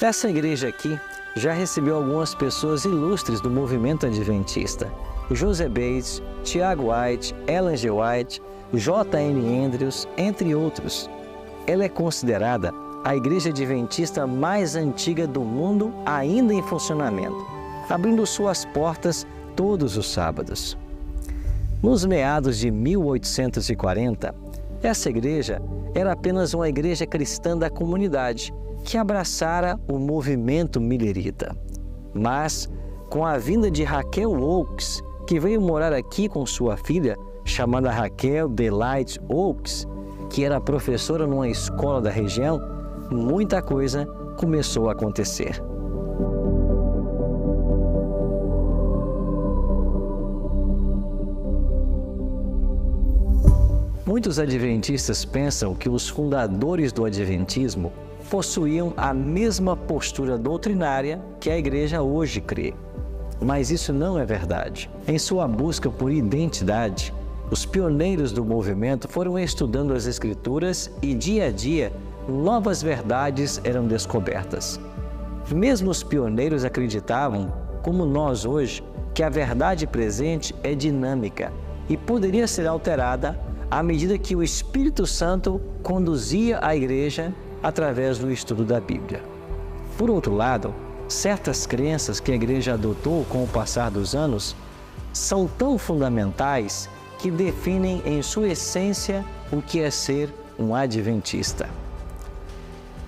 Essa igreja aqui já recebeu algumas pessoas ilustres do movimento adventista. José Bates, Tiago White, Ellen G. White, J.N. Andrews, entre outros. Ela é considerada a igreja adventista mais antiga do mundo ainda em funcionamento, abrindo suas portas todos os sábados. Nos meados de 1840, essa igreja era apenas uma igreja cristã da comunidade que abraçara o movimento millerita. Mas, com a vinda de Raquel Oakes, que veio morar aqui com sua filha, chamada Raquel Delight Oakes, que era professora numa escola da região, muita coisa começou a acontecer. Muitos adventistas pensam que os fundadores do adventismo possuíam a mesma postura doutrinária que a igreja hoje crê. Mas isso não é verdade. Em sua busca por identidade, os pioneiros do movimento foram estudando as Escrituras e, dia a dia, novas verdades eram descobertas. Mesmo os pioneiros acreditavam, como nós hoje, que a verdade presente é dinâmica e poderia ser alterada à medida que o Espírito Santo conduzia a igreja através do estudo da Bíblia. Por outro lado, certas crenças que a igreja adotou com o passar dos anos são tão fundamentais que definem em sua essência o que é ser um adventista.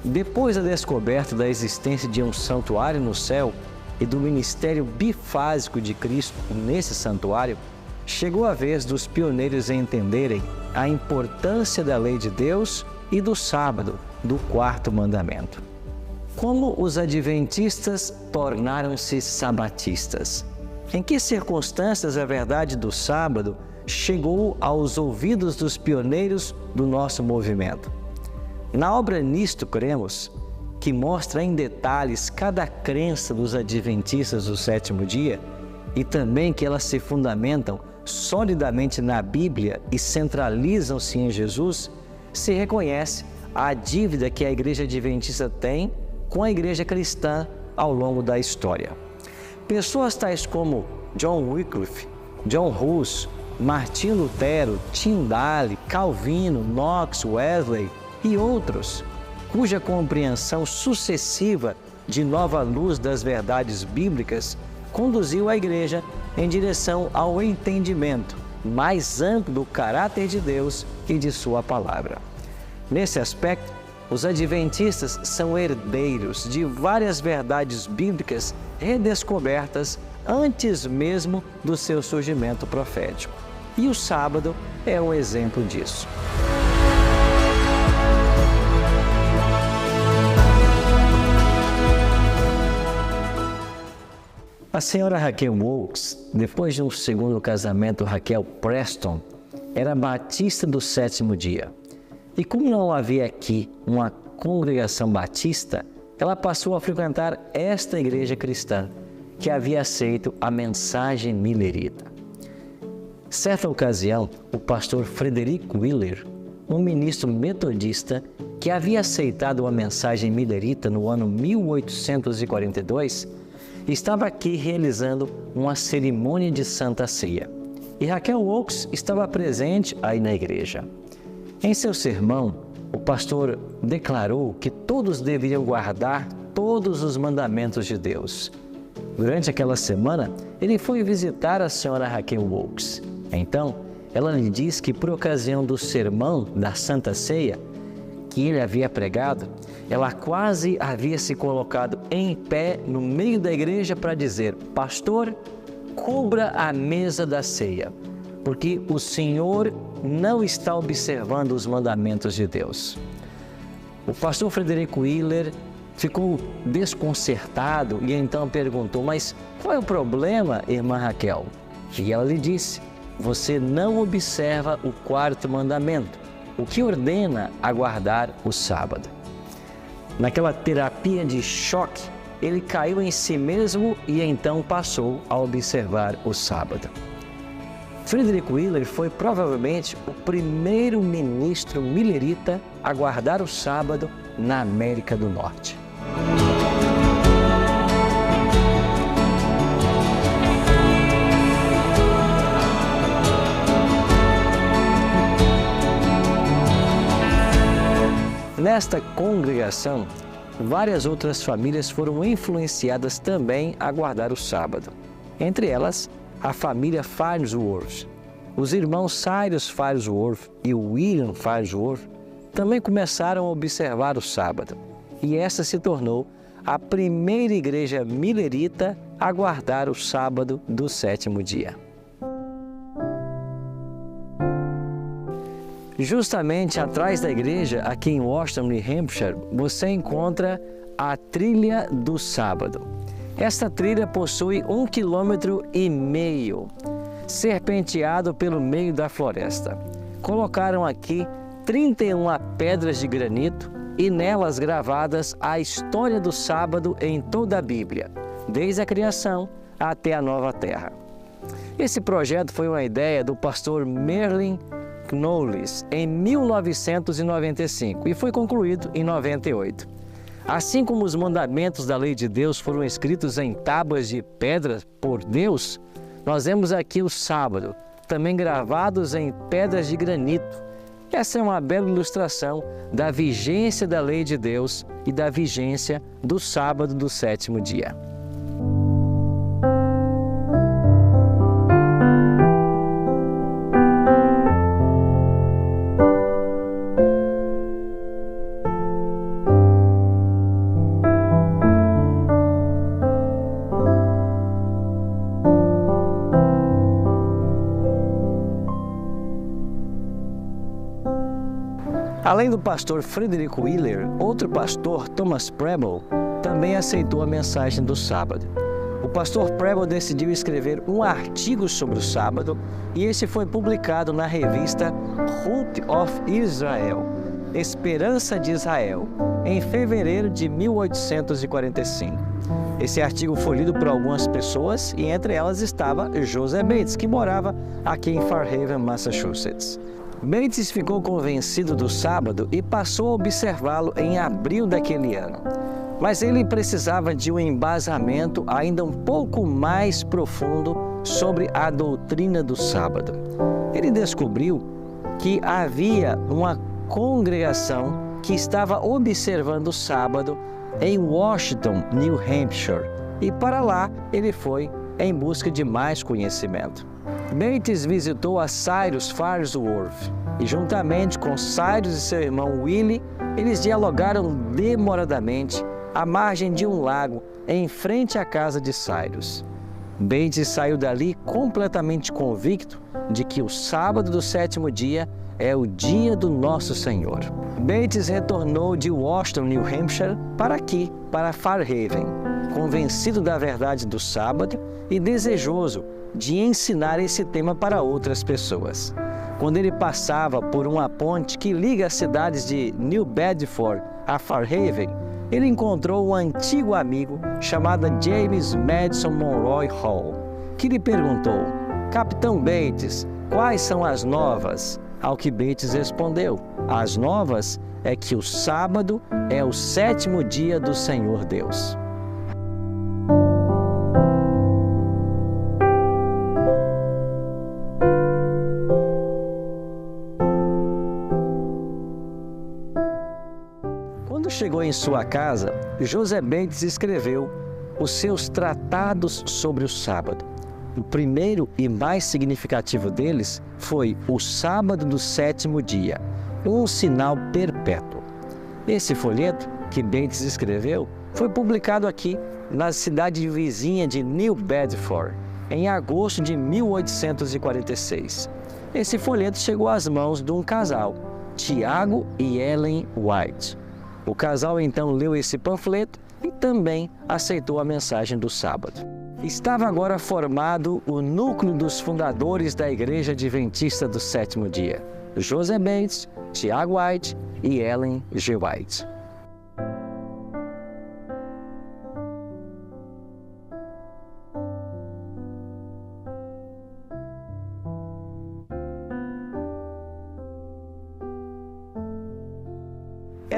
Depois da descoberta da existência de um santuário no céu e do ministério bifásico de Cristo nesse santuário, chegou a vez dos pioneiros a entenderem a importância da lei de Deus e do sábado, do quarto mandamento. Como os adventistas tornaram-se sabatistas? Em que circunstâncias a verdade do sábado chegou aos ouvidos dos pioneiros do nosso movimento? Na obra Nisto Cremos, que mostra em detalhes cada crença dos adventistas do sétimo dia e também que elas se fundamentam solidamente na Bíblia e centralizam-se em Jesus, se reconhece a dívida que a igreja adventista tem com a igreja cristã ao longo da história. Pessoas tais como John Wycliffe, John Hus, Martinho Lutero, Tyndale, Calvino, Knox, Wesley e outros, cuja compreensão sucessiva de nova luz das verdades bíblicas conduziu a igreja em direção ao entendimento mais amplo do caráter de Deus e de sua palavra. Nesse aspecto, os adventistas são herdeiros de várias verdades bíblicas redescobertas antes mesmo do seu surgimento profético. E o sábado é um exemplo disso. A senhora Raquel Oakes, depois de um segundo casamento, Raquel Preston, era batista do sétimo dia. E como não havia aqui uma congregação batista, ela passou a frequentar esta igreja cristã, que havia aceito a mensagem millerita. Certa ocasião, o pastor Frederick Wheeler, um ministro metodista que havia aceitado a mensagem millerita no ano 1842, estava aqui realizando uma cerimônia de Santa Ceia. E Raquel Oakes estava presente aí na igreja. Em seu sermão, o pastor declarou que todos deveriam guardar todos os mandamentos de Deus. Durante aquela semana, ele foi visitar a senhora Raquel Oakes. Então, ela lhe disse que por ocasião do sermão da Santa Ceia que ele havia pregado, ela quase havia se colocado em pé no meio da igreja para dizer: pastor, cubra a mesa da ceia, porque o Senhor não está observando os mandamentos de Deus. O pastor Frederick Wheeler ficou desconcertado e então perguntou: mas qual é o problema, irmã Raquel? E ela lhe disse: você não observa o quarto mandamento, o que ordena a guardar o sábado. Naquela terapia de choque, ele caiu em si mesmo e então passou a observar o sábado. Frederick Wheeler foi provavelmente o primeiro ministro millerita a guardar o sábado na América do Norte. Nesta congregação, várias outras famílias foram influenciadas também a guardar o sábado. Entre elas, a família Farnsworth. Os irmãos Cyrus Farnsworth e William Farnsworth também começaram a observar o sábado, e essa se tornou a primeira igreja millerita a guardar o sábado do sétimo dia. Justamente atrás da igreja, aqui em Washington, New Hampshire, você encontra a Trilha do Sábado. Esta trilha possui 1,5 km, serpenteado pelo meio da floresta. Colocaram aqui 31 pedras de granito e nelas gravadas a história do sábado em toda a Bíblia, desde a criação até a nova terra. Esse projeto foi uma ideia do pastor Merlin Knowles em 1995 e foi concluído em 98. Assim como os mandamentos da lei de Deus foram escritos em tábuas de pedra por Deus, nós vemos aqui o sábado, também gravados em pedras de granito. Essa é uma bela ilustração da vigência da lei de Deus e da vigência do sábado do sétimo dia. Além do pastor Frederick Wheeler, outro pastor, Thomas Preble, também aceitou a mensagem do sábado. O pastor Preble decidiu escrever um artigo sobre o sábado e esse foi publicado na revista Hope of Israel, Esperança de Israel, em fevereiro de 1845. Esse artigo foi lido por algumas pessoas e entre elas estava Joseph Bates, que morava aqui em Fairhaven, Massachusetts. Bates ficou convencido do sábado e passou a observá-lo em abril daquele ano. Mas ele precisava de um embasamento ainda um pouco mais profundo sobre a doutrina do sábado. Ele descobriu que havia uma congregação que estava observando o sábado em Washington, New Hampshire, e para lá ele foi em busca de mais conhecimento. Bates visitou a Cyrus Farnsworth e, juntamente com Cyrus e seu irmão Willie, eles dialogaram demoradamente à margem de um lago em frente à casa de Cyrus. Bates saiu dali completamente convicto de que o sábado do sétimo dia é o dia do nosso Senhor. Bates retornou de Washington, New Hampshire, para aqui, para Fairhaven, convencido da verdade do sábado e desejoso de ensinar esse tema para outras pessoas. Quando ele passava por uma ponte que liga as cidades de New Bedford a Fairhaven, ele encontrou um antigo amigo chamado James Madison Monroe Hall, que lhe perguntou: "Capitão Bates, quais são as novas?" Ao que Bates respondeu: "As novas é que o sábado é o sétimo dia do Senhor Deus." Quando chegou em sua casa, Joseph Bates escreveu os seus tratados sobre o sábado. O primeiro e mais significativo deles foi o sábado do sétimo dia, um sinal perpétuo. Esse folheto que Bates escreveu foi publicado aqui na cidade vizinha de New Bedford, em agosto de 1846. Esse folheto chegou às mãos de um casal, Tiago e Ellen White. O casal então leu esse panfleto e também aceitou a mensagem do sábado. Estava agora formado o núcleo dos fundadores da Igreja Adventista do Sétimo Dia: Joseph Bates, Tiago White e Ellen G. White.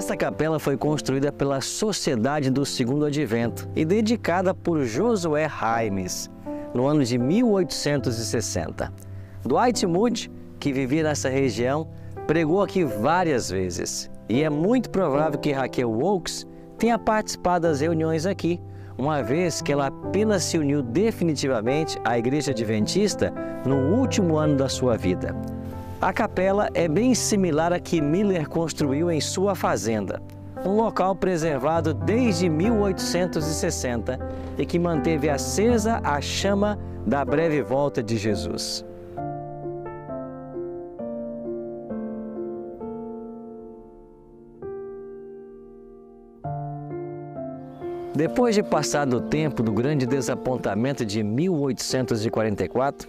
Esta capela foi construída pela Sociedade do Segundo Advento e dedicada por Josué Raimes, no ano de 1860. Dwight Moody, que vivia nessa região, pregou aqui várias vezes. E é muito provável que Raquel Oakes tenha participado das reuniões aqui, uma vez que ela apenas se uniu definitivamente à Igreja Adventista no último ano da sua vida. A capela é bem similar à que Miller construiu em sua fazenda, um local preservado desde 1860 e que manteve acesa a chama da breve volta de Jesus. Depois de passado o tempo do grande desapontamento de 1844,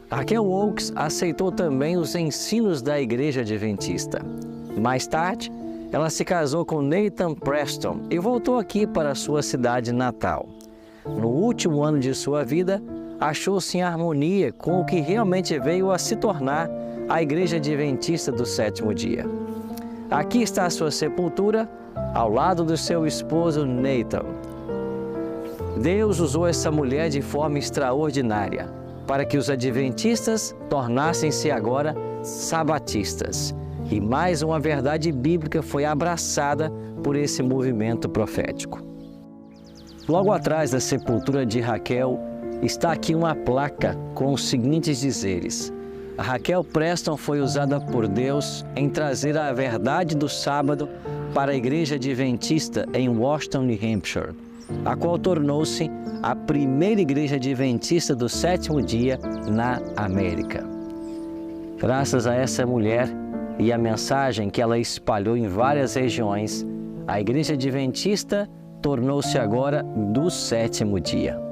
Raquel Oakes aceitou também os ensinos da Igreja Adventista. Mais tarde, ela se casou com Nathan Preston e voltou aqui para sua cidade natal. No último ano de sua vida, achou-se em harmonia com o que realmente veio a se tornar a Igreja Adventista do Sétimo Dia. Aqui está a sua sepultura, ao lado do seu esposo Nathan. Deus usou essa mulher de forma extraordinária para que os adventistas tornassem-se agora sabatistas. E mais uma verdade bíblica foi abraçada por esse movimento profético. Logo atrás da sepultura de Raquel, está aqui uma placa com os seguintes dizeres: a Raquel Preston foi usada por Deus em trazer a verdade do sábado para a Igreja Adventista em Washington, New Hampshire, a qual tornou-se a primeira Igreja Adventista do Sétimo Dia na América. Graças a essa mulher e a mensagem que ela espalhou em várias regiões, a Igreja Adventista tornou-se agora do Sétimo Dia.